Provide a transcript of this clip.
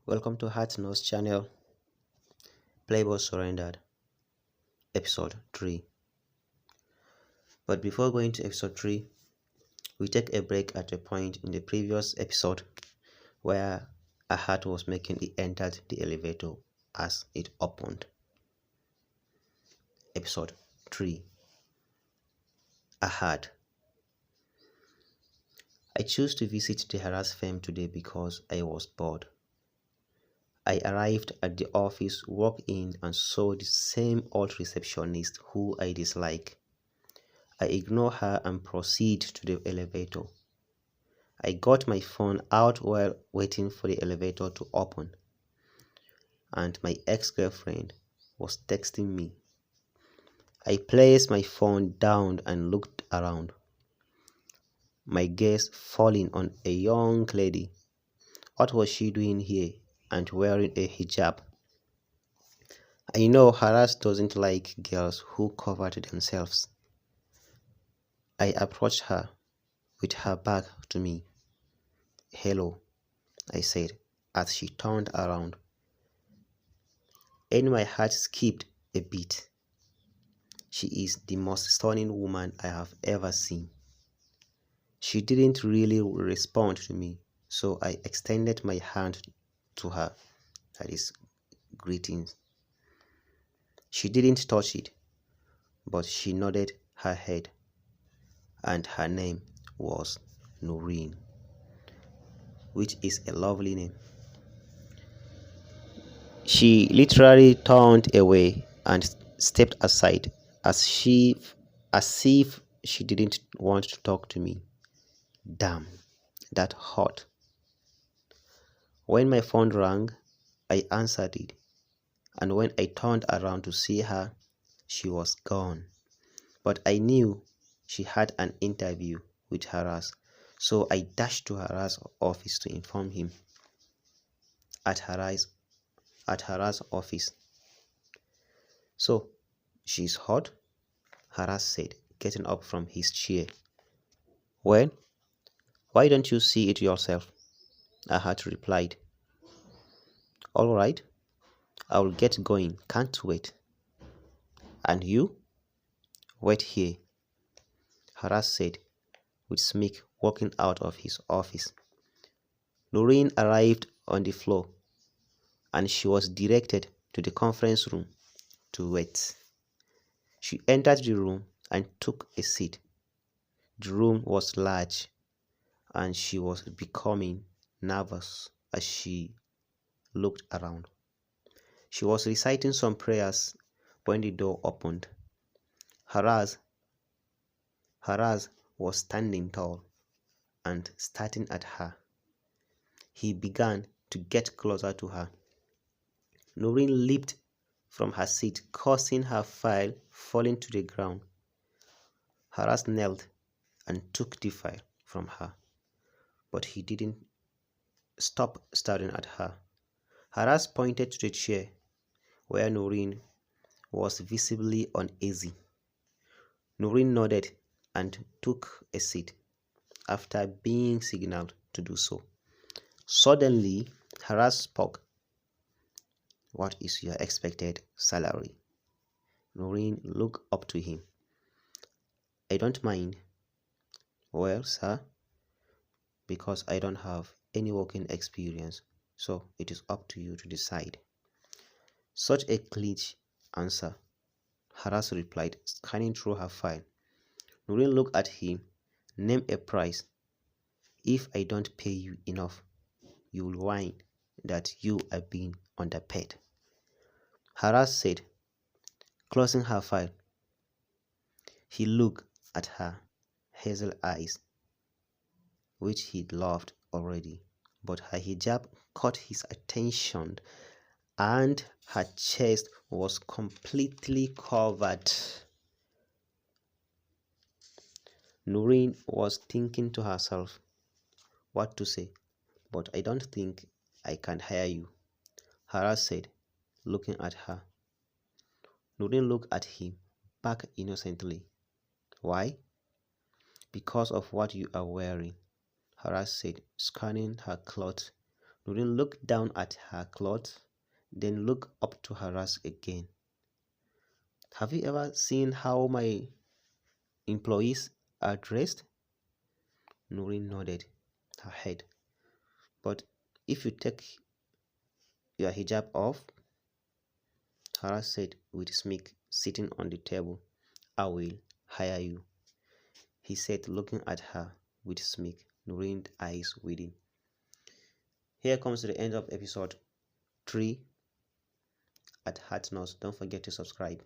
Welcome to Heart Nose channel. Playboy surrendered, episode 3. But before going to episode 3, we take a break at a point in the previous episode where a heart was making it entered the elevator as it opened. Episode 3. A heart. I chose to visit the Harass firm today because I was bored. I arrived at the office, walked in and saw the same old receptionist who I dislike. I ignore her and proceed to the elevator. I got my phone out while waiting for the elevator to open, and my ex-girlfriend was texting me. I placed my phone down and looked around, my gaze falling on a young lady. What was she doing here and wearing a hijab? I know Haras doesn't like girls who covered themselves. I approached her with her back to me. "Hello," I said as she turned around, and my heart skipped a beat. She is the most stunning woman I have ever seen. She didn't really respond to me, so I extended my hand to her, that is, greetings. She didn't touch it, but she nodded her head, and her name was Noreen, which is a lovely name. She literally turned away and stepped aside as if she didn't want to talk to me. Damn, that hurt. When my phone rang, I answered it, and when I turned around to see her, she was gone. But I knew she had an interview with Haras, so I dashed to Haras' office to inform him. At Haras' office. "So, she's hot?" Haras said, getting up from his chair. "Well, why don't you see it yourself?" Ahat replied. "All right, I'll get going, can't wait." "And you?" "Wait here," Haras said, with Smith walking out of his office. Noreen arrived on the floor, and she was directed to the conference room to wait. She entered the room and took a seat. The room was large, and she was becoming nervous as she looked around. She was reciting some prayers when the door opened. Haraz was standing tall and staring at her. He began to get closer to her. Noreen leaped from her seat, causing her file falling to the ground. Haraz knelt and took the file from her, but he didn't stop staring at her. Haraz pointed to the chair where Noreen was visibly uneasy. Noreen nodded and took a seat after being signaled to do so. Suddenly, Haraz spoke. "What is your expected salary?" Noreen looked up to him. "I don't mind." "Well, sir, because I don't have any working experience, so it is up to you to decide." Such a cliche answer, Haras replied, scanning through her file. Noreen looked at him. "Name a price. If I don't pay you enough, you will whine that you are being underpaid." Haras said, closing her file. He looked at her hazel eyes, which he loved already, but her hijab caught his attention, and her chest was completely covered. Noreen was thinking to herself what to say. "But I don't think I can hire you," Haras said, looking at her. Noreen looked at him back innocently. "Why?" "Because of what you are wearing," Haras said, scanning her clothes Noreen looked down at her clothes, then looked up to Haras again. Have you ever seen how my employees are dressed? Noreen nodded her head. But if you take your hijab off, Haras said with a smirk, sitting on the table, I will hire you, he said, looking at her with a smirk. Noreen's eyes widened. Here comes the end of episode 3 at Heart Nose. Don't forget to subscribe.